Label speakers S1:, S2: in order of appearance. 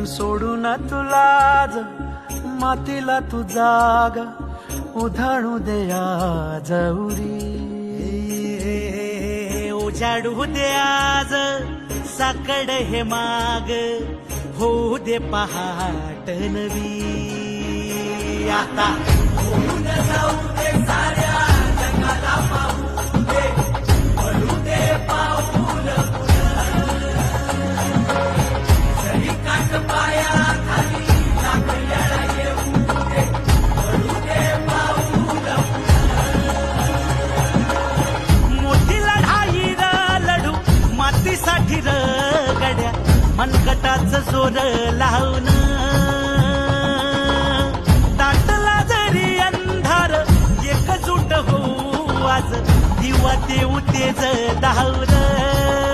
S1: सोडून तुलाज मातीला तू जाग उधाणू दे आज उरी.
S2: उजाडू दे आज साकड हे माग होऊ दे पहाट नवी. आता होऊन जाऊ दे साऱ्या जगाला पाहू दे पडू दे पाऊल जरी काट पाया खाली टाकल्याला येऊ दे पडू दे पाऊल. मोठी लढाई र लढू मातीसाठी र गड्या मनगटाच जोर लावून. दाटला जरी अंधार एकजूट होऊ आज दिवा देऊ तेज धावलं.